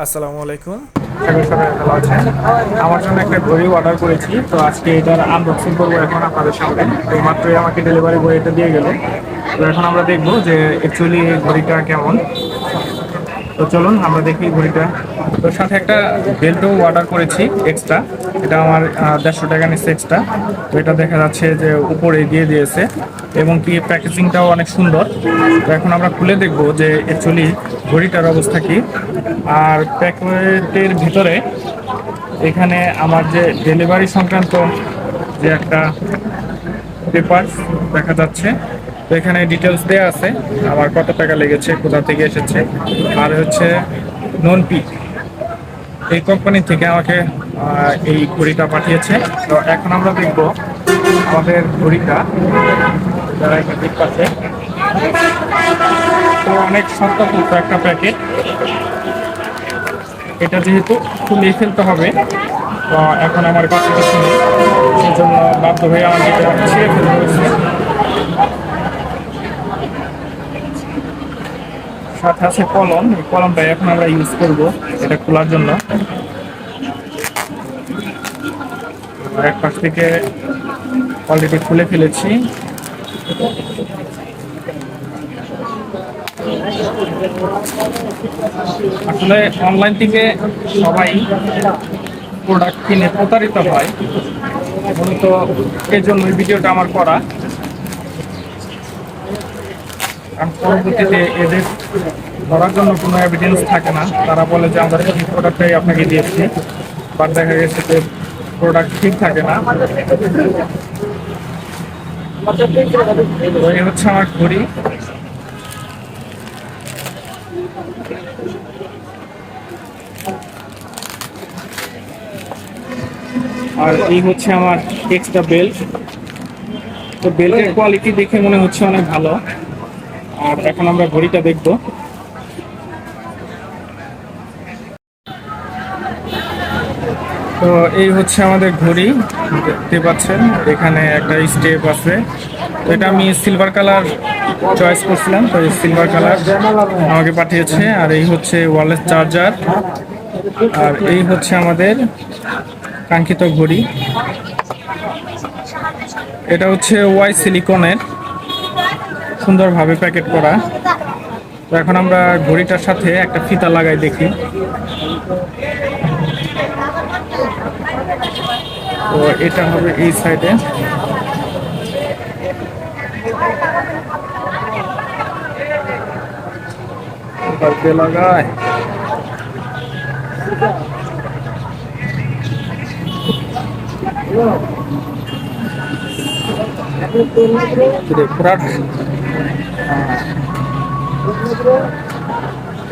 আসসালামু আলাইকুম। সবাই ভালো আছেন? আমার জন্য একটা ঘড়ি অর্ডার করেছি, তো আজকে এটার আনবক্সিং করবো এখন আপনাদের সামনে। তো মাত্রই আমাকে ডেলিভারি বয় এটা দিয়ে গেল। তো এখন আমরা দেখবো যে অ্যাকচুয়ালি ঘড়িটা কেমন। তো চলুন আমরা দেখি ঘড়িটা। তোর সাথে একটা বেল্টও অর্ডার করেছি এক্সট্রা। এটা আমার 150 টাকা নিচ্ছে এক্সট্রা। তো এটা দেখা যাচ্ছে যে উপরে দিয়ে দিয়েছে এবং কি প্যাকেজিংটাও অনেক সুন্দর। তো এখন আমরা খুলে দেখবো যে অ্যাকচুয়ালি ঘড়িটার অবস্থা কি। আর প্যাকেটের ভিতরে এখানে আমার যে ডেলিভারি সংক্রান্ত যে একটা পেপার দেখা যাচ্ছে। তো এখানে ডিটেলস দেওয়া আছে আমার কত টাকা লেগেছে, কোথা থেকে এসেছে, আর হচ্ছে নন পি এই কোম্পানি থেকে আমাকে এই ঘড়িটা পাঠিয়েছে। তো এখন আমরা দেখব আমাদের ঘড়িটা, যারা এখানে ঠিক পাচ্ছে। তো অনেক শক্তপোক্ত একটা প্যাকেট, এটা যেহেতু খুলে ফেলতে হবে। তো এখন আমার কাছে কিছু নেই, সেই জন্য বাধ্য হয়ে আমার এটা ছিঁড়ে ফেলতে হয়েছে। সাথে আছে কলম, এই কলমটা এখন আমরা ইউজ করব এটা খোলার জন্য। এক পাশ থেকে অলরেডি খুলে ফেলেছি। আসলে অনলাইন থেকে সবাই প্রোডাক্ট কিনে প্রতারিত হয়, মূলত এই জন্য ভিডিওটা আমার করা। কারণ পরবর্তীতে এদের ধরার জন্য কোনো এভিডেন্স থাকে না, তারা বলে যে আমরা ঠিক প্রোডাক্টটাই আপনাকে দিয়েছি, বাট দেখা গেছে যে প্রোডাক্ট ঠিক থাকে না। এই হচ্ছে আমার ঘড়ি। আর এই হচ্ছে আমার এক্সট্রা বেল্ট। তো বেল্টের কোয়ালিটি দেখে মনে হচ্ছে অনেক ভালো। আর এখন আমরা ঘড়িটা দেখবো। তো এই হচ্ছে আমাদের ঘড়ি, দেখতে পাচ্ছেন এখানে একটা স্টেপ আছে। তো এটা আমি সিলভার কালার চয়েস করছিলাম, তো এই সিলভার কালার আমাকে পাঠিয়েছে। আর এই হচ্ছে ওয়্যারলেস চার্জার, আর এই হচ্ছে আমাদের কাঙ্ক্ষিত ঘড়ি। এটা হচ্ছে ওয়াই সিলিকনের, সুন্দরভাবে প্যাকেট করা। তো এখন আমরা ঘড়িটার সাথে একটা ফিতা লাগাই দেখি। তো এটা হবে এই সাইডে। লাগায়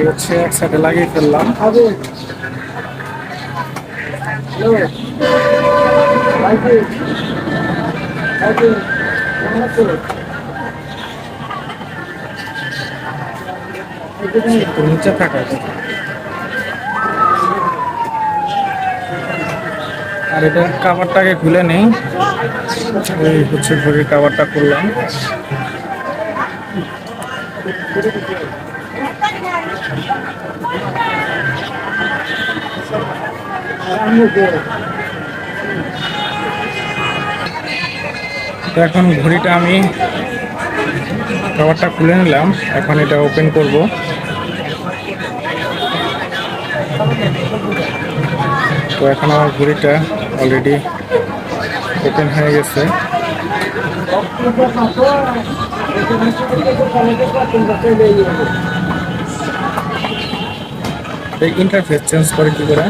হচ্ছে এক সাইডে লাগিয়ে ফেললাম। নিচে থাকা আর এটা কাভারটাকে খুলে নেই। এই হচ্ছে ঘড়ির কাভারটা খুললাম। এখন ঘড়িটা আমি কাভারটা খুলে নিলাম, এখন এটা ওপেন করব। তো এখন আমার ঘড়িটা অলরেডি ওপেন হয়ে গেছে। এই ইন্টারফেস চেঞ্জ করে কি করে?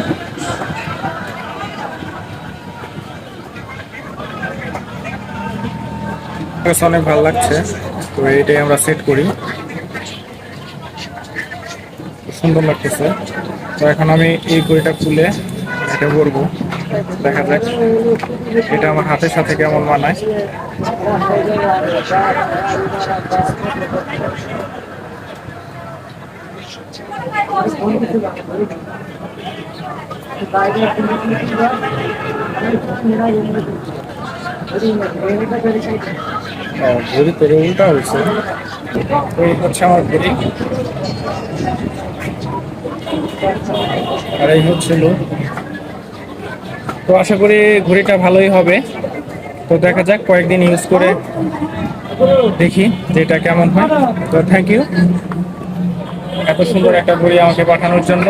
অনেক ভালো লাগছে, তো এইটাই আমরা সেট করি, সুন্দর লাগতেছে। তো এখন আমি এই ঘড়িটা খুলে এটা করবো, দেখা যাক এটা আমার হাতের সাথে কেমন মানায়। ঘড়ি তো উল্টা হয়েছে। এই হচ্ছে আমার ঘড়ি। আর এই হচ্ছে লুক। তো আশা করি ঘড়িটা ভালোই হবে। তো দেখা যাক, কয়েকদিন ইউজ করে দেখি যে এটা কেমন হয়। তো থ্যাংক ইউ এত সুন্দর একটা ঘড়ি আমাকে পাঠানোর জন্য।